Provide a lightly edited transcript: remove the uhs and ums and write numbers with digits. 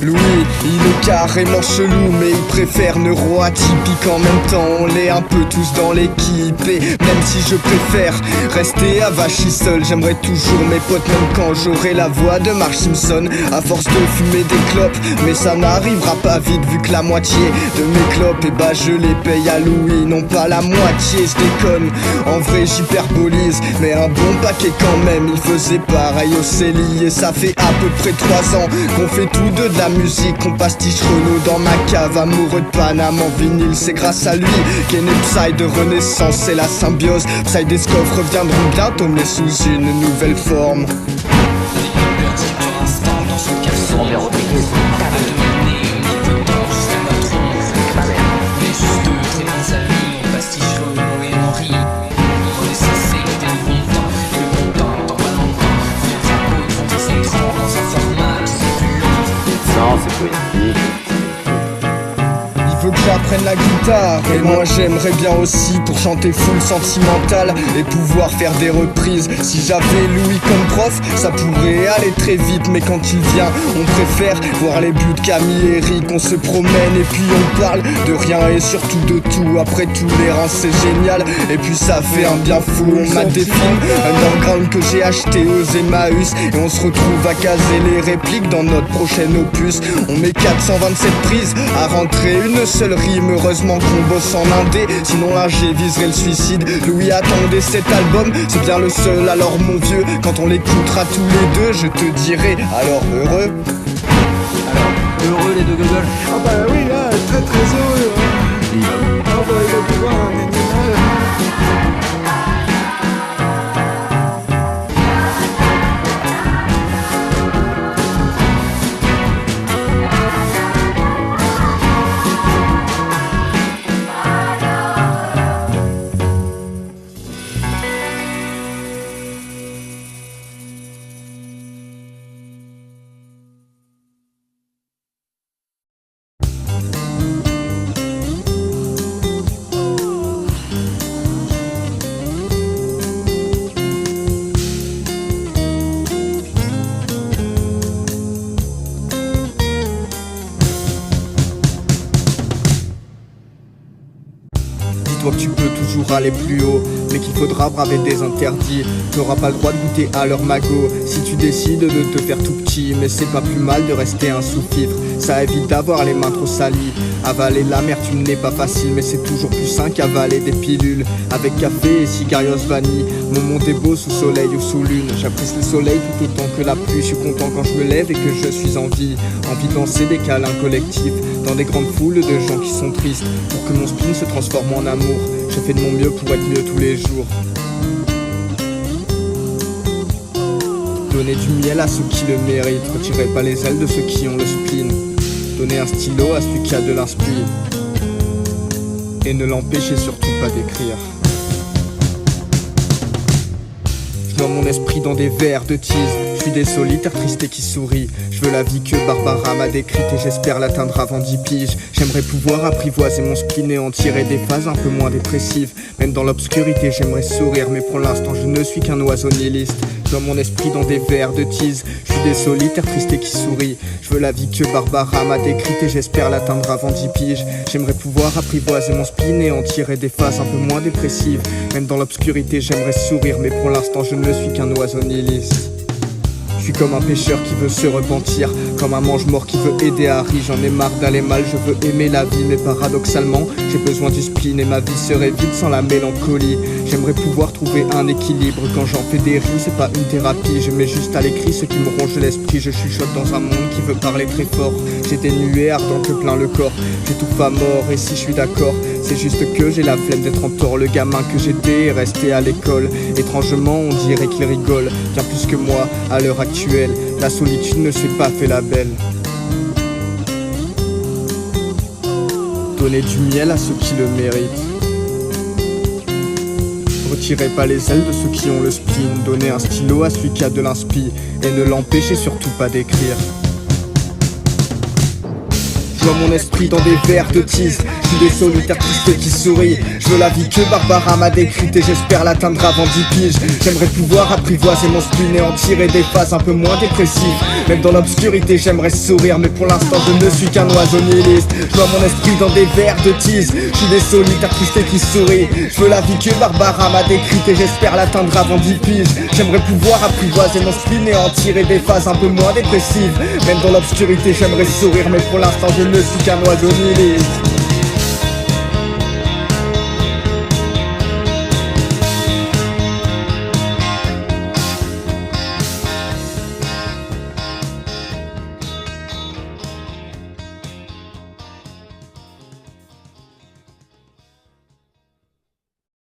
Louis, il est carrément chelou, mais il préfère neuroatypique. En même temps, on l'est un peu tous dans l'équipe. Et même si je préfère rester avachi seul, j'aimerais toujours mes potes, même quand j'aurai la voix de Marge Simpson. À force de fumer des clopes, mais ça n'arrivera pas vite, vu que la moitié de mes clopes, et bah je les paye à Louis, non pas la moitié, je déconne. En vrai j'hyperbolise, mais un bon paquet quand même. Il faisait pareil au Célie, et ça fait à peu près 3 ans qu'on fait tous deux de la musique, qu'on pastiche Renaud dans ma cave. Amoureux de Paname en vinyle, c'est grâce à lui qu'est né Psy de Renaissance. C'est la symbiose, Psy des Scoffs reviendront bientôt, mais sous une nouvelle forme. Non, c'est poétique. Il veut que j'apprenne la guitare, et moi j'aimerais bien aussi, pour chanter full sentimental et pouvoir faire des reprises. Si j'avais Louis comme prof, ça pourrait aller très vite, mais quand il vient, on préfère voir les buts de Camille et Eric. On se promène et puis on parle de rien et surtout de tout. Après tous les rangs c'est génial, et puis ça fait un bien fou. On mate des films underground que j'ai acheté aux Emmaüs, et on se retrouve à caser les répliques dans notre prochain opus. On met 427 prises à rentrer une seule rime. Heureusement qu'on bosse en indé, sinon là j'ai viserait le suicide. Louis attendait cet album, c'est bien le seul. Alors mon vieux, quand on l'écoutera tous les deux, je te dirai alors heureux. Alors, heureux les deux gogoles. Ah bah oui, là, très très heureux. Ah bah il a pu voir un animal. Dis-toi que tu peux toujours aller plus haut, mais qu'il faudra braver des interdits. T'auras pas le droit de goûter à leur magot si tu décides de te faire tout petit. Mais c'est pas plus mal de rester un sous-fifre, ça évite d'avoir les mains trop salies. Avaler l'amertume n'est pas facile, mais c'est toujours plus sain qu'avaler des pilules avec café et cigarios vanille. Mon monde est beau sous soleil ou sous lune, j'apprécie le soleil tout autant que la pluie. Je suis content quand je me lève et que je suis en vie. Envie de lancer des câlins collectifs dans des grandes foules de gens qui sont tristes, pour que mon spleen se transforme en amour. Je fais de mon mieux pour être mieux tous les jours. Donner du miel à ceux qui le méritent, retirez pas les ailes de ceux qui ont le spleen. Donner un stylo à celui qui a de l'inspi, et ne l'empêchez surtout pas d'écrire. Dans mon esprit dans des vers de tease, je suis des solitaires tristes et qui sourient. Je veux la vie que Barbara m'a décrite, et j'espère l'atteindre avant 10 piges. J'aimerais pouvoir apprivoiser mon spleen et en tirer des phases un peu moins dépressives. Même dans l'obscurité j'aimerais sourire, mais pour l'instant je ne suis qu'un oiseau nihiliste. Dans mon esprit dans des vers de tease, je suis des solitaires tristes et qui sourient. Je veux la vie que Barbara m'a décrite, et j'espère l'atteindre avant 10 piges. J'aimerais pouvoir apprivoiser mon spleen et en tirer des phases un peu moins dépressives. Même dans l'obscurité j'aimerais sourire, mais pour l'instant je ne suis qu'un oiseau nihiliste. Je suis comme un pêcheur qui veut se repentir, comme un mange-mort qui veut aider Harry. J'en ai marre d'aller mal, je veux aimer la vie, mais paradoxalement j'ai besoin du spleen, et ma vie serait vide sans la mélancolie. J'aimerais pouvoir trouver un équilibre quand j'en fais des rimes, c'est pas une thérapie. Je mets juste à l'écrit ce qui me ronge l'esprit. Je chuchote dans un monde qui veut parler très fort. J'ai des nuées ardentes plein le corps, j'étouffe à mort, et si je suis d'accord, c'est juste que j'ai la flemme d'être en tort. Le gamin que j'étais est resté à l'école. Étrangement on dirait qu'il rigole, bien plus que moi à l'heure actuelle. La solitude ne s'est pas fait la belle. Donner du miel à ceux qui le méritent, retirez pas les ailes de ceux qui ont le spleen. Donner un stylo à celui qui a de l'inspi, et ne l'empêchez surtout pas d'écrire. Je vois mon esprit dans des vers de tease, je suis des solitaires tristes qui sourient. Je veux la vie que Barbara m'a décrite et j'espère l'atteindre avant 10 piges. J'aimerais pouvoir apprivoiser mon spleen et en tirer des phases un peu moins dépressives. Même dans l'obscurité j'aimerais sourire, mais pour l'instant je ne suis qu'un oiseau nihiliste. Je vois mon esprit dans des vers de tease. Je suis des solitaires tristes qui sourient. Je veux la vie que Barbara m'a décrite et j'espère l'atteindre avant 10 piges. J'aimerais pouvoir apprivoiser mon spleen et en tirer des phases un peu moins dépressives. Même dans l'obscurité j'aimerais sourire, mais pour l'instant je ne suis qu'un oiseau nihiliste.